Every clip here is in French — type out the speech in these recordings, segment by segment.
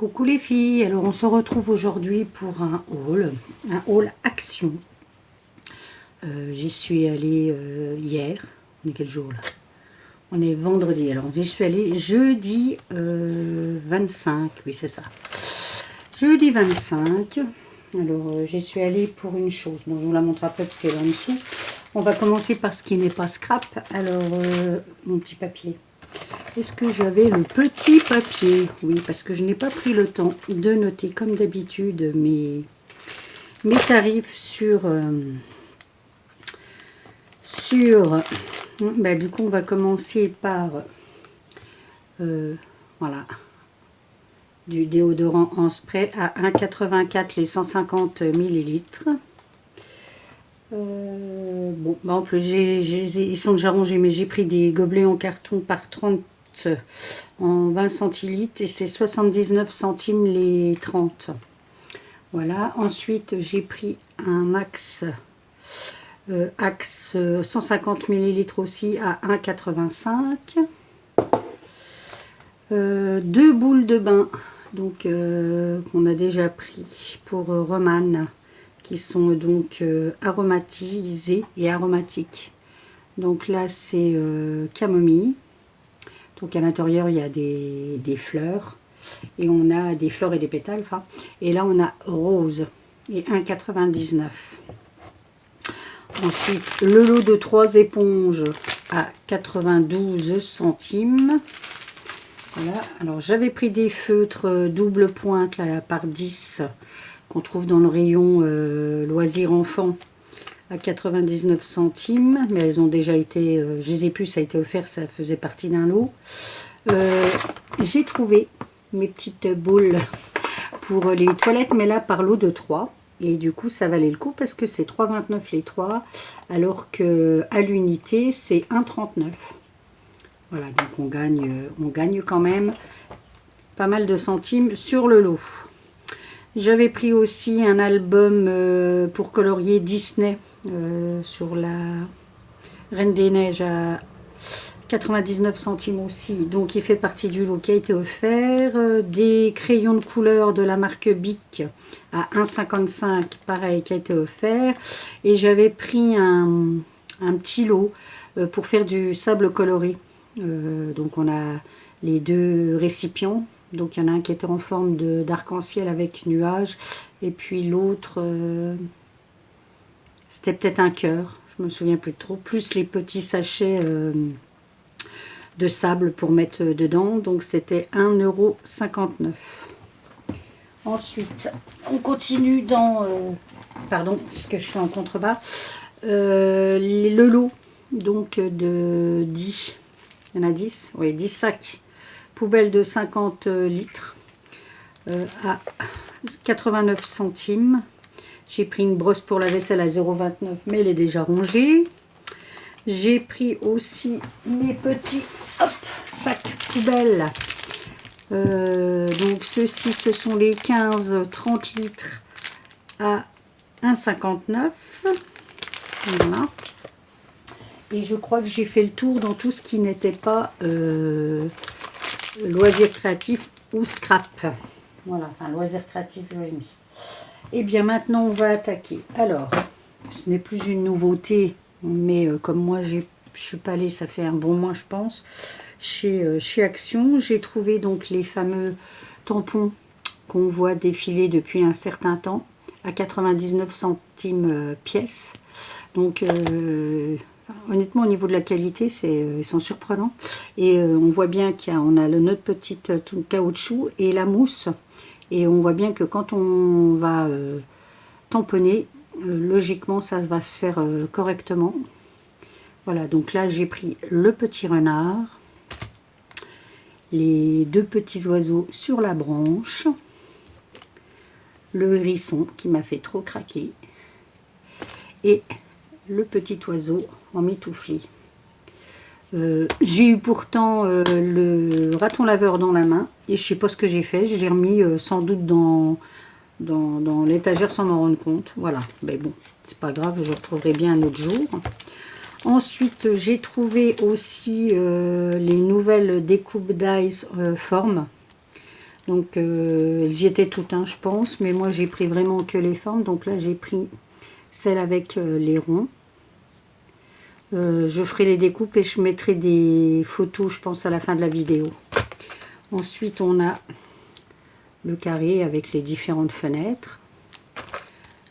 Coucou les filles, alors on se retrouve aujourd'hui pour un haul action. J'y suis allée hier, on est quel jour là? On est vendredi, alors j'y suis allée jeudi 25, oui c'est ça. Jeudi 25, alors j'y suis allée pour une chose, bon je vous la montre après parce qu'elle est en dessous. On va commencer par ce qui n'est pas scrap, alors mon petit papier. Est-ce que j'avais le petit papier? Oui, parce que je n'ai pas pris le temps de noter, comme d'habitude, mes tarifs sur... du coup, on va commencer par... voilà. Du déodorant en spray à 1,84 les 150 millilitres. Bon, bah en plus, ils sont déjà rangés, mais j'ai pris des gobelets en carton par 30 en 20 centilitres et c'est 79 centimes les 30. Voilà. Ensuite, j'ai pris un Axe 150 millilitres aussi à 1,85. Deux boules de bain, donc qu'on a déjà pris pour Roman, qui sont donc aromatisés et aromatiques. Donc là, c'est camomille. Donc à l'intérieur, il y a des fleurs. Et on a des fleurs et des pétales. Enfin. Et là, on a rose. Et 1,99. Ensuite, le lot de 3 éponges à 92 centimes. Voilà. Alors, j'avais pris des feutres double pointe là, par 10 qu'on trouve dans le rayon loisirs enfants à 99 centimes, mais elles ont déjà été, je les ai plus, ça a été offert, ça faisait partie d'un lot. J'ai trouvé mes petites boules pour les toilettes, mais là par lot de 3, et du coup ça valait le coup parce que c'est 3,29 les 3, alors que à l'unité c'est 1,39. Voilà, donc on gagne quand même pas mal de centimes sur le lot. J'avais pris aussi un album pour colorier Disney sur la Reine des Neiges à 99 centimes aussi. Donc il fait partie du lot qui a été offert. Des crayons de couleur de la marque Bic à 1,55, pareil, qui a été offert. Et j'avais pris un petit lot pour faire du sable coloré. Donc on a les deux récipients. Donc il y en a un qui était en forme d'arc-en-ciel avec nuages. Et puis l'autre, c'était peut-être un cœur. Je me souviens plus trop. Plus les petits sachets de sable pour mettre dedans. Donc c'était 1,59 €. Ensuite, on continue dans... pardon, puisque je suis en contrebas. Le lot donc de 10. Il y en a 10. Oui, 10 sacs. Poubelle de 50 litres à 89 centimes. J'ai pris une brosse pour la vaisselle à 0,29, mais elle est déjà rongée. J'ai pris aussi mes petits sacs poubelles. Donc ceux-ci, ce sont les 15-30 litres à 1,59. Voilà. Et je crois que j'ai fait le tour dans tout ce qui n'était pas... loisirs créatifs ou scrap. Voilà, enfin loisirs créatifs, je l'ai mis. Et bien maintenant on va attaquer. Alors, ce n'est plus une nouveauté, mais comme moi je suis pas allée, ça fait un bon mois je pense, chez Action. J'ai trouvé donc les fameux tampons qu'on voit défiler depuis un certain temps à 99 centimes pièce. Donc honnêtement, au niveau de la qualité, ils sont surprenants. Et on voit bien qu'on a notre petite caoutchouc et la mousse. Et on voit bien que quand on va tamponner, logiquement, ça va se faire correctement. Voilà, donc là, j'ai pris le petit renard, les deux petits oiseaux sur la branche, le hérisson qui m'a fait trop craquer, et le petit oiseau en mitouflé. J'ai eu pourtant le raton laveur dans la main et je sais pas ce que j'ai fait. Je l'ai remis sans doute dans l'étagère sans m'en rendre compte. Voilà, mais bon, c'est pas grave, je retrouverai bien un autre jour. Ensuite, j'ai trouvé aussi les nouvelles découpes d'ice forme. Donc elles y étaient toutes, hein, je pense, mais moi j'ai pris vraiment que les formes. Donc là j'ai pris celle avec les ronds. Je ferai les découpes et je mettrai des photos, je pense, à la fin de la vidéo. Ensuite on a le carré avec les différentes fenêtres.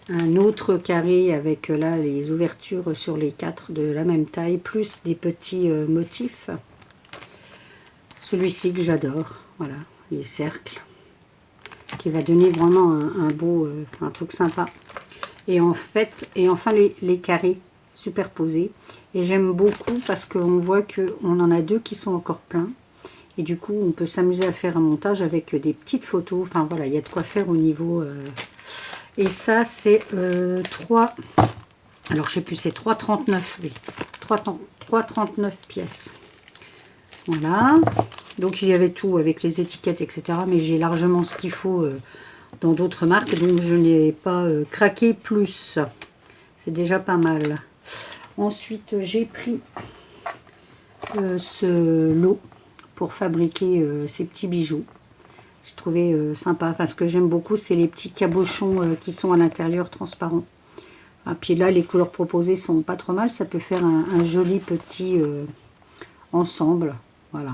Un autre carré avec là les ouvertures sur les 4 de la même taille, plus des petits motifs. Celui-ci que j'adore, voilà, les cercles, qui va donner vraiment un beau, un truc sympa. Et en fait, et enfin les carrés superposés. Et j'aime beaucoup parce qu'on voit qu'on en a 2 qui sont encore pleins. Et du coup, on peut s'amuser à faire un montage avec des petites photos. Enfin voilà, il y a de quoi faire au niveau... Et ça, c'est 3... Alors, je sais plus, c'est 3,39, oui. 3,39 pièces. Voilà. Donc, il y avait tout avec les étiquettes, etc. Mais j'ai largement ce qu'il faut dans d'autres marques. Donc, je n'ai pas craqué plus. C'est déjà pas mal. Ensuite, j'ai pris ce lot pour fabriquer ces petits bijoux. J'ai trouvé sympa. Enfin, ce que j'aime beaucoup, c'est les petits cabochons qui sont à l'intérieur transparents. Et puis là, les couleurs proposées sont pas trop mal. Ça peut faire un joli petit ensemble. Voilà.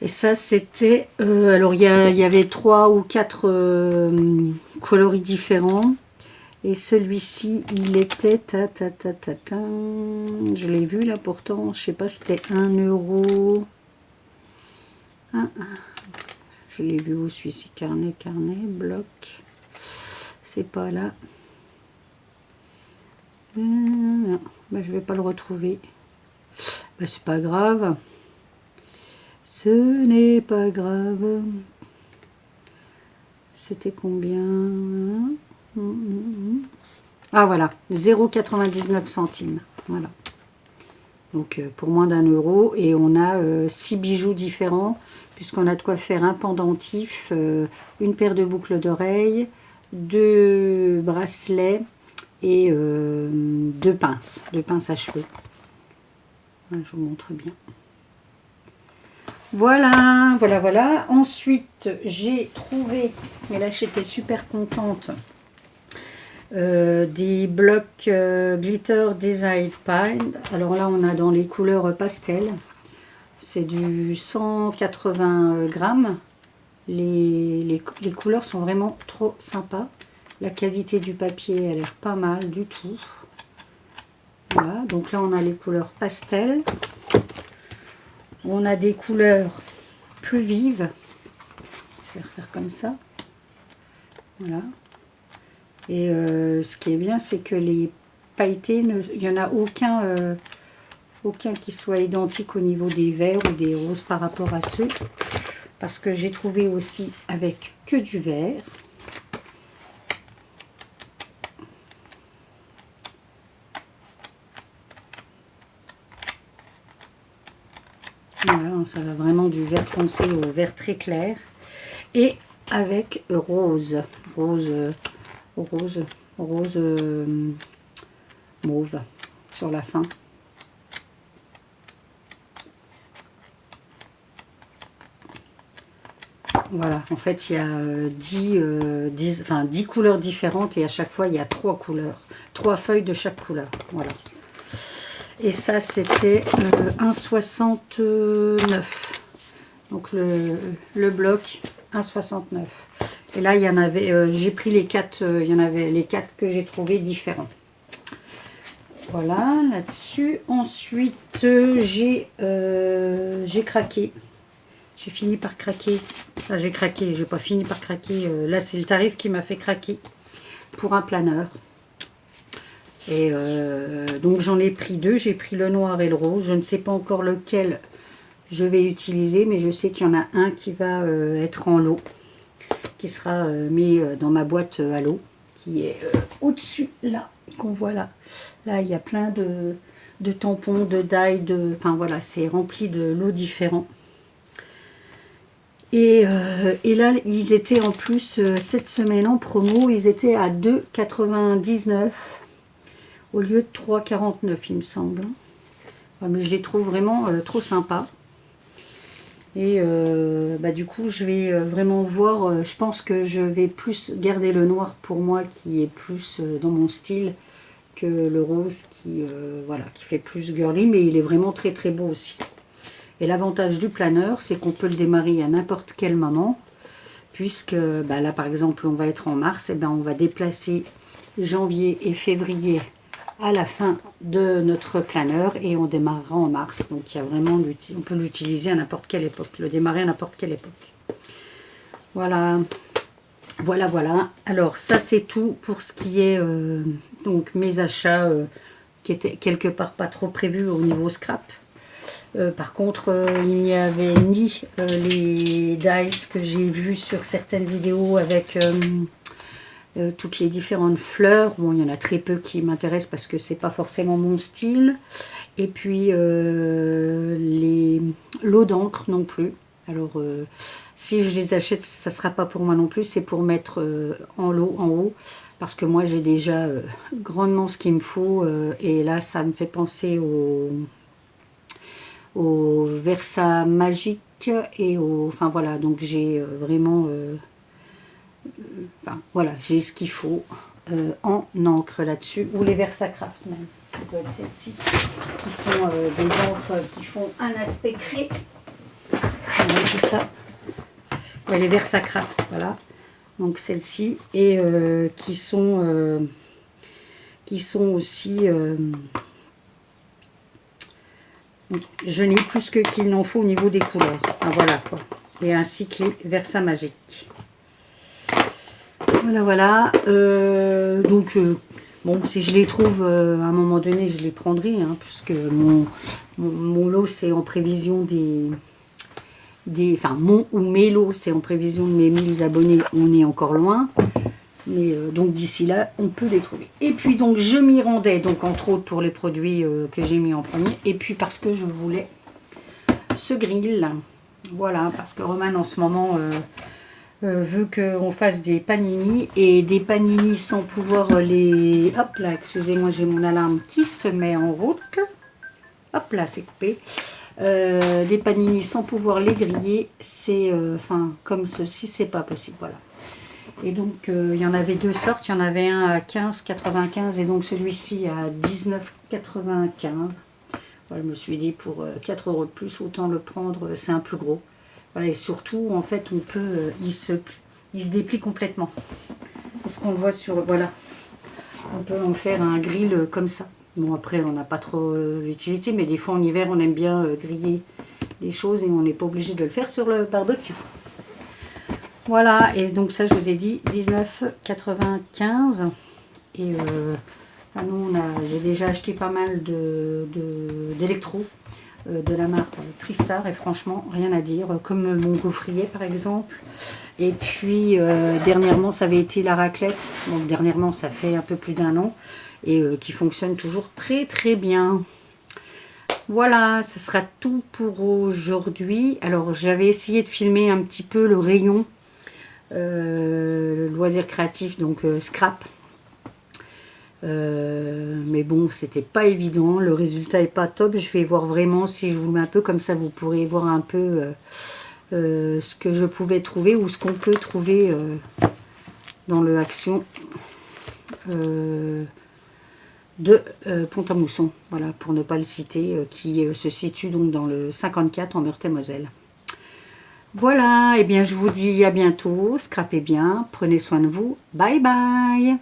Et ça, c'était... alors, il y avait 3 ou 4 coloris différents. Et celui-ci, il était... Je l'ai vu là pourtant. Je sais pas, c'était 1 euro. Je l'ai vu où celui-ci, carnet, bloc. C'est pas là. Non, ben, je vais pas le retrouver. Ben, c'est pas grave. Ce n'est pas grave. C'était combien? Ah voilà, 0,99 centimes. Voilà. Donc pour moins d'1 euro. Et on a 6 bijoux différents. Puisqu'on a de quoi faire un pendentif, une paire de boucles d'oreilles, 2 bracelets et 2 pinces à cheveux. Voilà, je vous montre bien. Voilà, voilà, voilà. Ensuite, j'ai trouvé, et là j'étais super contente, des blocs Glitter Design Pine. Alors là, on a dans les couleurs pastel. C'est du 180 grammes. Les couleurs sont vraiment trop sympas. La qualité du papier a l'air pas mal du tout. Voilà, donc là on a les couleurs pastel. On a des couleurs plus vives. Je vais refaire comme ça. Voilà. Et ce qui est bien, c'est que les pailletés, il n'y en a aucun qui soit identique au niveau des verts ou des roses par rapport à ceux. Parce que j'ai trouvé aussi avec que du vert. Voilà, ça va vraiment du vert foncé au vert très clair. Et avec rose mauve sur la fin. Voilà, en fait, il y a 10 couleurs différentes et à chaque fois, il y a 3 couleurs. 3 feuilles de chaque couleur. Voilà. Et ça, c'était 1,69. Donc, le bloc 1,69. Et là, il y en avait, j'ai pris les 4, il y en avait les 4 que j'ai trouvé différents. Voilà, là-dessus. Ensuite, j'ai craqué. J'ai fini par craquer. Enfin, j'ai craqué, j'ai pas fini par craquer. Là, c'est le tarif qui m'a fait craquer pour un planeur. Et donc, j'en ai pris 2. J'ai pris le noir et le rose. Je ne sais pas encore lequel je vais utiliser, mais je sais qu'il y en a un qui va être en lot, qui sera mis dans ma boîte à l'eau, qui est au-dessus, là, qu'on voit là. Là, il y a plein de tampons, de die, enfin voilà, c'est rempli de lots différents. Et là, ils étaient en plus, cette semaine en promo, ils étaient à 2,99 au lieu de 3,49, il me semble. Mais je les trouve vraiment trop sympas. Et du coup, je vais vraiment voir, je pense que je vais plus garder le noir pour moi qui est plus dans mon style que le rose voilà, qui fait plus girly, mais il est vraiment très très beau aussi. Et l'avantage du planeur, c'est qu'on peut le démarrer à n'importe quel moment, puisque là par exemple on va être en mars, et on va déplacer janvier et février à la fin de notre planeur et on démarrera en mars. Donc il y a vraiment, on peut l'utiliser à n'importe quelle époque, le démarrer à n'importe quelle époque. Voilà, voilà. Alors ça c'est tout pour ce qui est donc mes achats qui étaient quelque part pas trop prévus au niveau scrap. Par contre, il n'y avait ni les dies que j'ai vus sur certaines vidéos avec toutes les différentes fleurs. Bon, il y en a très peu qui m'intéressent parce que c'est pas forcément mon style. Et puis l'eau d'encre non plus. Alors si je les achète, ça sera pas pour moi non plus, c'est pour mettre en lot en haut. Parce que moi j'ai déjà grandement ce qu'il me faut. Et là ça me fait penser au Versa Magique et au... Enfin voilà, donc j'ai vraiment... voilà, j'ai ce qu'il faut en encre là-dessus, ou les Versacraft même. Ça doit être celles-ci, qui sont des encres qui font un aspect crée. Voilà, c'est ça. Ouais, les Versacraft, voilà. Donc celles-ci, et qui sont aussi... je n'ai plus que qu'il n'en faut au niveau des couleurs. Ah, voilà quoi. Et ainsi que les Versa Magiques. Voilà, voilà. Bon, si je les trouve à un moment donné, je les prendrai, hein, puisque mon lot, c'est en prévision enfin, mon ou mes lots, c'est en prévision de mes 1000 abonnés. On est encore loin. Mais donc d'ici là, on peut les trouver. Et puis donc, je m'y rendais, donc entre autres pour les produits que j'ai mis en premier. Et puis parce que je voulais ce grill. Voilà, parce que Roman, en ce moment... veut qu'on fasse des panini, et des panini sans pouvoir les... Hop là, excusez-moi, j'ai mon alarme qui se met en route. Hop là, c'est coupé. Des panini sans pouvoir les griller, c'est... Enfin, comme ceci, c'est pas possible, voilà. Et donc, il y en avait deux sortes. Il y en avait un à 15,95 et donc celui-ci à 19,95. Voilà, je me suis dit, pour 4 € de plus, autant le prendre, c'est un plus gros. Voilà, et surtout, en fait, on peut, il se déplie complètement. Est-ce qu'on le voit sur... Voilà. On peut en faire un grill comme ça. Bon, après, on n'a pas trop d'utilité, mais des fois, en hiver, on aime bien griller les choses et on n'est pas obligé de le faire sur le barbecue. Voilà, et donc ça, je vous ai dit, 19,95. Et nous, j'ai déjà acheté pas mal d'électro. De la marque Tristar, et franchement rien à dire, comme mon gaufrier par exemple. Et puis dernièrement ça avait été la raclette, donc dernièrement ça fait un peu plus d'1 an, et qui fonctionne toujours très très bien. Voilà, ce sera tout pour aujourd'hui. Alors j'avais essayé de filmer un petit peu le rayon le loisir créatif, donc scrap. Mais bon, c'était pas évident, le résultat est pas top. Je vais voir vraiment si je vous mets un peu comme ça, vous pourrez voir un peu ce que je pouvais trouver ou ce qu'on peut trouver dans le Action de Pont-à-Mousson, voilà, pour ne pas le citer, qui se situe donc dans le 54 en Meurthe-et-Moselle. Voilà, et bien je vous dis à bientôt, scrapez bien, prenez soin de vous, bye bye.